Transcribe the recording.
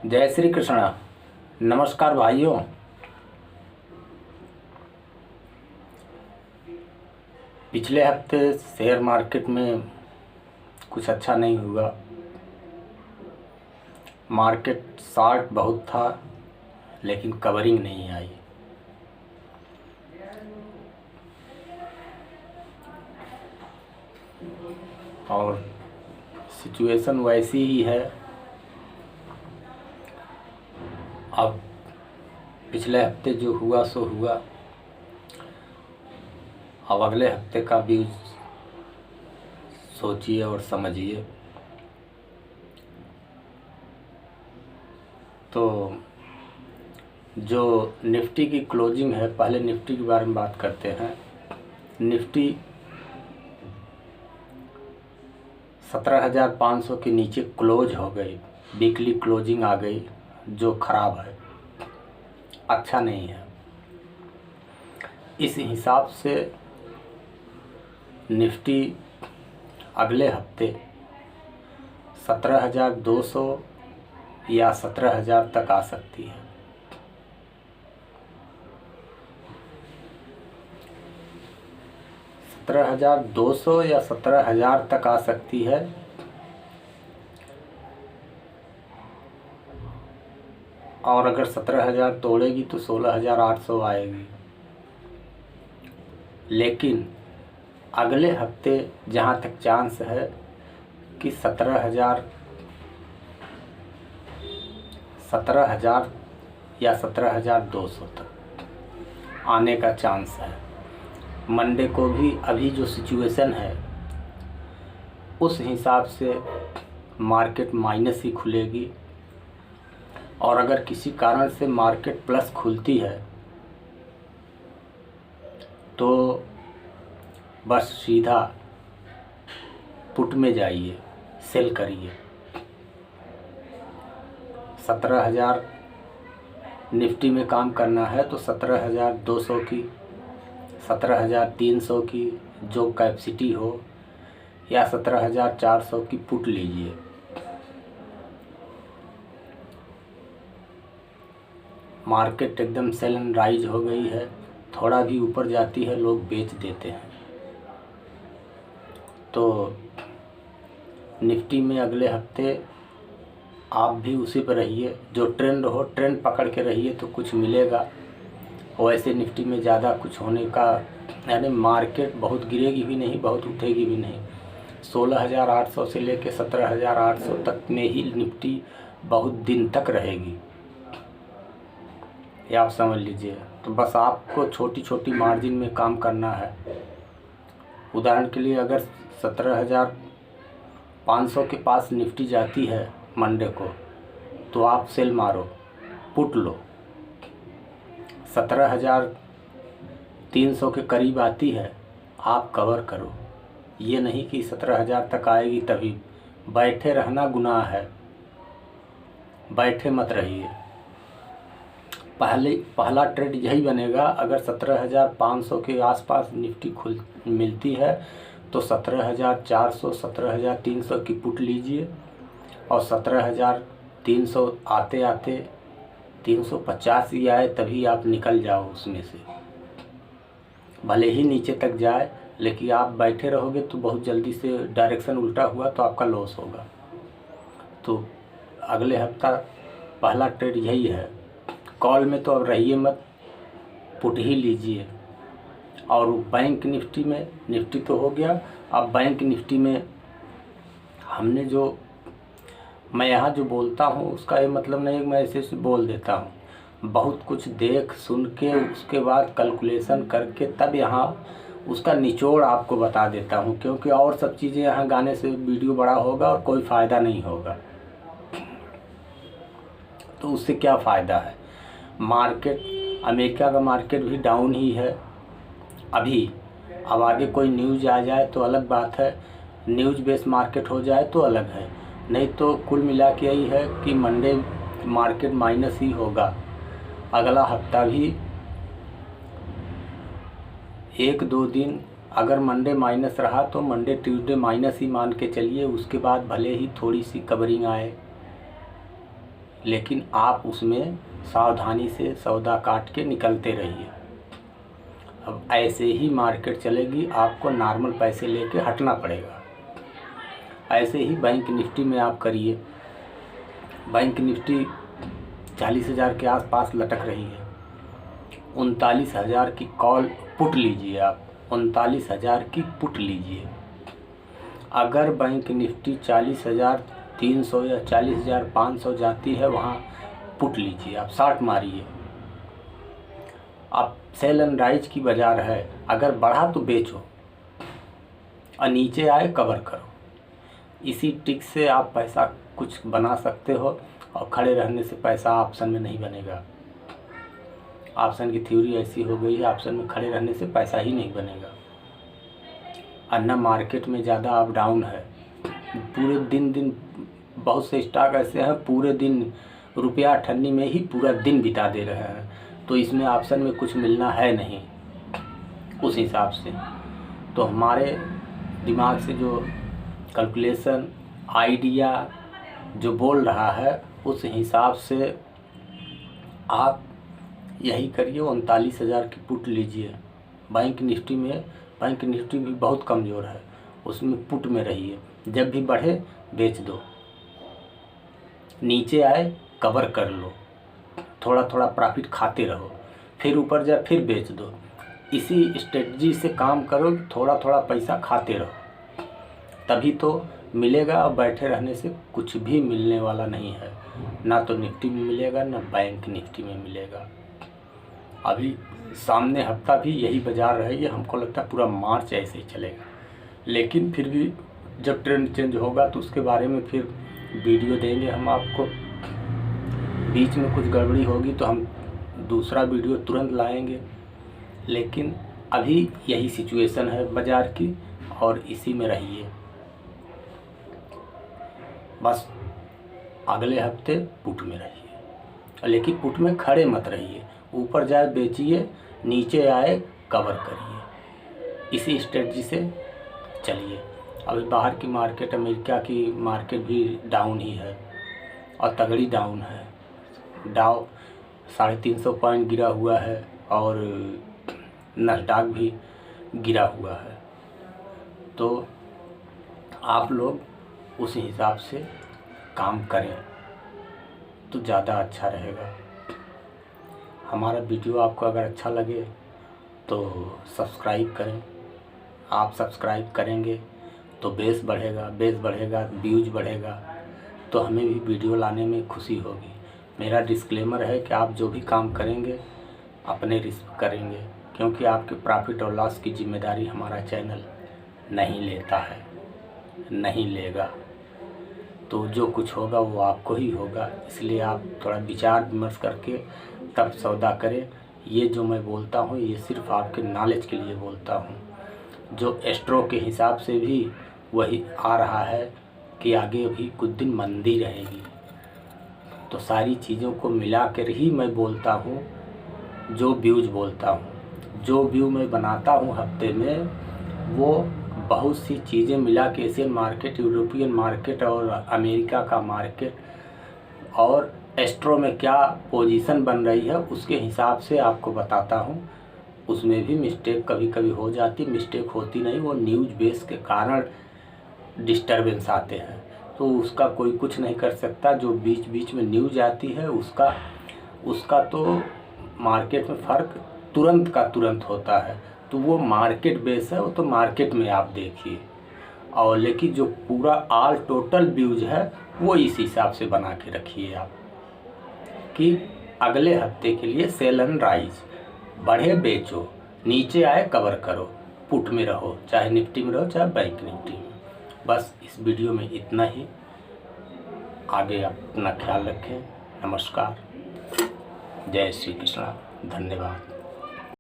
जय श्री कृष्ण। नमस्कार भाइयों। पिछले हफ्ते शेयर मार्केट में कुछ अच्छा नहीं हुआ। मार्केट शॉर्ट बहुत था लेकिन कवरिंग नहीं आई। और सिचुएशन वैसी ही है। अब पिछले हफ्ते जो हुआ सो हुआ। अब अगले हफ्ते का भी सोचिए और समझिए। तो जो निफ्टी की क्लोजिंग है, पहले निफ्टी के बारे में बात करते हैं। निफ्टी 17,500 के नीचे क्लोज हो गई। वीकली क्लोजिंग आ गई जो ख़राब है, अच्छा नहीं है। इस हिसाब से निफ्टी अगले हफ्ते 17,200 या 17,000 तक आ सकती है। $17,200 या 17,000 तक आ सकती है। और अगर 17,000 तोड़ेगी तो 16,800 आएगी। लेकिन अगले हफ्ते जहाँ तक चांस है कि 17,000 या 17,200 तक आने का चांस है। मंडे को भी अभी जो सिचुएशन है उस हिसाब से मार्केट माइनस ही खुलेगी। और अगर किसी कारण से मार्केट प्लस खुलती है तो बस सीधा पुट में जाइए, सेल करिए। 17,000 निफ्टी में काम करना है तो 17,200 की, 17,300 की जो कैपेसिटी हो, या 17,400 की पुट लीजिए। मार्केट एकदम सेल एंड राइज हो गई है। थोड़ा भी ऊपर जाती है लोग बेच देते हैं। तो निफ्टी में अगले हफ्ते आप भी उसी पर रहिए। जो ट्रेंड हो, ट्रेंड पकड़ के रहिए तो कुछ मिलेगा। वैसे निफ्टी में ज़्यादा कुछ होने का, यानी मार्केट बहुत गिरेगी भी नहीं, बहुत उठेगी भी नहीं। 16,800 से लेकर 17,800 तक में ही निफ्टी बहुत दिन तक रहेगी, ये आप समझ लीजिए। तो बस आपको छोटी छोटी मार्जिन में काम करना है। उदाहरण के लिए अगर 17,500 के पास निफ्टी जाती है मंडे को, तो आप सेल मारो, पुट लो। 17,300 के करीब आती है, आप कवर करो। ये नहीं कि 17,000 तक आएगी तभी। बैठे रहना गुनाह है, बैठे मत रहिए। पहला ट्रेड यही बनेगा। अगर 17,500 के आसपास निफ्टी मिलती है तो 17,400 17,300 की पुट लीजिए। और 17,300 आते आते 350 ही आए तभी आप निकल जाओ उसमें से। भले ही नीचे तक जाए, लेकिन आप बैठे रहोगे तो बहुत जल्दी से डायरेक्शन उल्टा हुआ तो आपका लॉस होगा। तो अगले हफ्ता पहला ट्रेड यही है। कॉल में तो अब रहिए मत, पुट ही लीजिए। और बैंक निफ्टी में, निफ्टी तो हो गया, अब बैंक निफ्टी में हमने जो, मैं यहाँ जो बोलता हूँ उसका ये मतलब नहीं है कि मैं ऐसे बोल देता हूँ। बहुत कुछ देख सुन के उसके बाद कैलकुलेशन करके तब यहाँ उसका निचोड़ आपको बता देता हूँ। क्योंकि और सब चीज़ें यहाँ गाने से वीडियो बड़ा होगा और कोई फ़ायदा नहीं होगा। तो उससे क्या फ़ायदा है। मार्केट, अमेरिका का मार्केट भी डाउन ही है अभी। अब आगे कोई न्यूज़ आ जाए तो अलग बात है, न्यूज़ बेस्ड मार्केट हो जाए तो अलग है। नहीं तो कुल मिला के यही है कि मंडे मार्केट माइनस ही होगा। अगला हफ्ता भी 1-2 दिन अगर मंडे माइनस रहा तो मंडे ट्यूसडे माइनस ही मान के चलिए। उसके बाद भले ही थोड़ी सी कवरिंग आए लेकिन आप उसमें सावधानी से सौदा काट के निकलते रहिए। अब ऐसे ही मार्केट चलेगी, आपको नॉर्मल पैसे लेके हटना पड़ेगा। ऐसे ही बैंक निफ्टी में आप करिए। बैंक निफ्टी 40,000 के आसपास लटक रही है। 39,000 की कॉल पुट लीजिए आप, 39,000 की पुट लीजिए। अगर बैंक निफ्टी 40,300 या 40,500 जाती है, वहाँ पुट लीजिए आप, शॉर्ट मारिए। अब सेल एंड राइज की बाज़ार है, अगर बढ़ा तो बेचो और नीचे आए कवर करो। इसी ट्रिक से आप पैसा कुछ बना सकते हो, और खड़े रहने से पैसा ऑप्शन में नहीं बनेगा। ऑप्शन की थ्योरी ऐसी हो गई है, ऑप्शन में खड़े रहने से पैसा ही नहीं बनेगा। अन्ना मार्केट में ज़्यादा अप डाउन है, पूरे दिन बहुत से स्टॉक ऐसे हैं पूरे दिन रुपया अठन्नी में ही पूरा दिन बिता दे रहे हैं। तो इसमें ऑप्शन में कुछ मिलना है नहीं उस हिसाब से। तो हमारे दिमाग से जो कैलकुलेशन आइडिया जो बोल रहा है, उस हिसाब से आप यही करिए। 39,000 की पुट लीजिए बैंक निफ्टी में। बैंक निफ्टी भी बहुत कमज़ोर है, उसमें पुट में रहिए। जब भी बढ़े बेच दो, नीचे आए कवर कर लो, थोड़ा थोड़ा प्रॉफिट खाते रहो, फिर ऊपर जाए फिर बेच दो। इसी स्ट्रेटजी से काम करो, थोड़ा थोड़ा पैसा खाते रहो, तभी तो मिलेगा। और बैठे रहने से कुछ भी मिलने वाला नहीं है, ना तो निफ्टी में मिलेगा ना बैंक निफ्टी में मिलेगा। अभी सामने हफ्ता भी यही बाज़ार रहेगी, हमको लगता है पूरा मार्च ऐसे ही चलेगा। लेकिन फिर भी जब ट्रेंड चेंज होगा तो उसके बारे में फिर वीडियो देंगे हम आपको। बीच में कुछ गड़बड़ी होगी तो हम दूसरा वीडियो तुरंत लाएंगे। लेकिन अभी यही सिचुएशन है बाज़ार की, और इसी में रहिए। बस अगले हफ्ते पुट में रहिए, लेकिन पुट में खड़े मत रहिए। ऊपर जाए बेचिए, नीचे आए कवर करिए। इसी स्ट्रेटजी से चलिए। अभी बाहर की मार्केट, अमेरिका की मार्केट भी डाउन ही है, और तगड़ी डाउन है। डाउ 350 पॉइंट गिरा हुआ है, और नस्डैक भी गिरा हुआ है। तो आप लोग उस हिसाब से काम करें तो ज़्यादा अच्छा रहेगा। हमारा वीडियो आपको अगर अच्छा लगे तो सब्सक्राइब करें। आप सब्सक्राइब करेंगे तो बेस बढ़ेगा, व्यूज बढ़ेगा, तो हमें भी वीडियो लाने में खुशी होगी। मेरा डिस्क्लेमर है कि आप जो भी काम करेंगे अपने रिस्क करेंगे, क्योंकि आपके प्रॉफिट और लॉस की जिम्मेदारी हमारा चैनल नहीं लेता है, नहीं लेगा। तो जो कुछ होगा वो आपको ही होगा, इसलिए आप थोड़ा विचार विमर्श करके तब सौदा करें। ये जो मैं बोलता हूँ ये सिर्फ आपके नॉलेज के लिए बोलता हूँ। जो एस्ट्रो के हिसाब से भी वही आ रहा है कि आगे भी कुछ दिन मंदी रहेगी। तो सारी चीज़ों को मिला कर ही मैं बोलता हूँ, जो व्यूज बोलता हूँ, जो व्यू मैं बनाता हूँ हफ्ते में, वो बहुत सी चीज़ें मिला के एशियन मार्केट, यूरोपियन मार्केट और अमेरिका का मार्केट और एस्ट्रो में क्या पोजीशन बन रही है उसके हिसाब से आपको बताता हूँ। उसमें भी मिस्टेक कभी कभी हो जाती, मिस्टेक होती नहीं, वो न्यूज़ बेस के कारण डिस्टरबेंस आते हैं, तो उसका कोई कुछ नहीं कर सकता। जो बीच बीच में न्यूज़ आती है उसका तो मार्केट में फ़र्क तुरंत का तुरंत होता है, तो वो मार्केट बेस है, वो तो मार्केट में आप देखिए। और लेकिन जो पूरा ऑल टोटल व्यूज है वो इस हिसाब से बना के रखिए आप कि अगले हफ्ते के लिए सेल एंड राइज, बढ़े बेचो, नीचे आए कवर करो, पुट में रहो, चाहे निफ्टी में रहो चाहे बैंक निफ्टी में। बस इस वीडियो में इतना ही। आगे अपना ख्याल रखें। नमस्कार, जय श्री कृष्ण, धन्यवाद।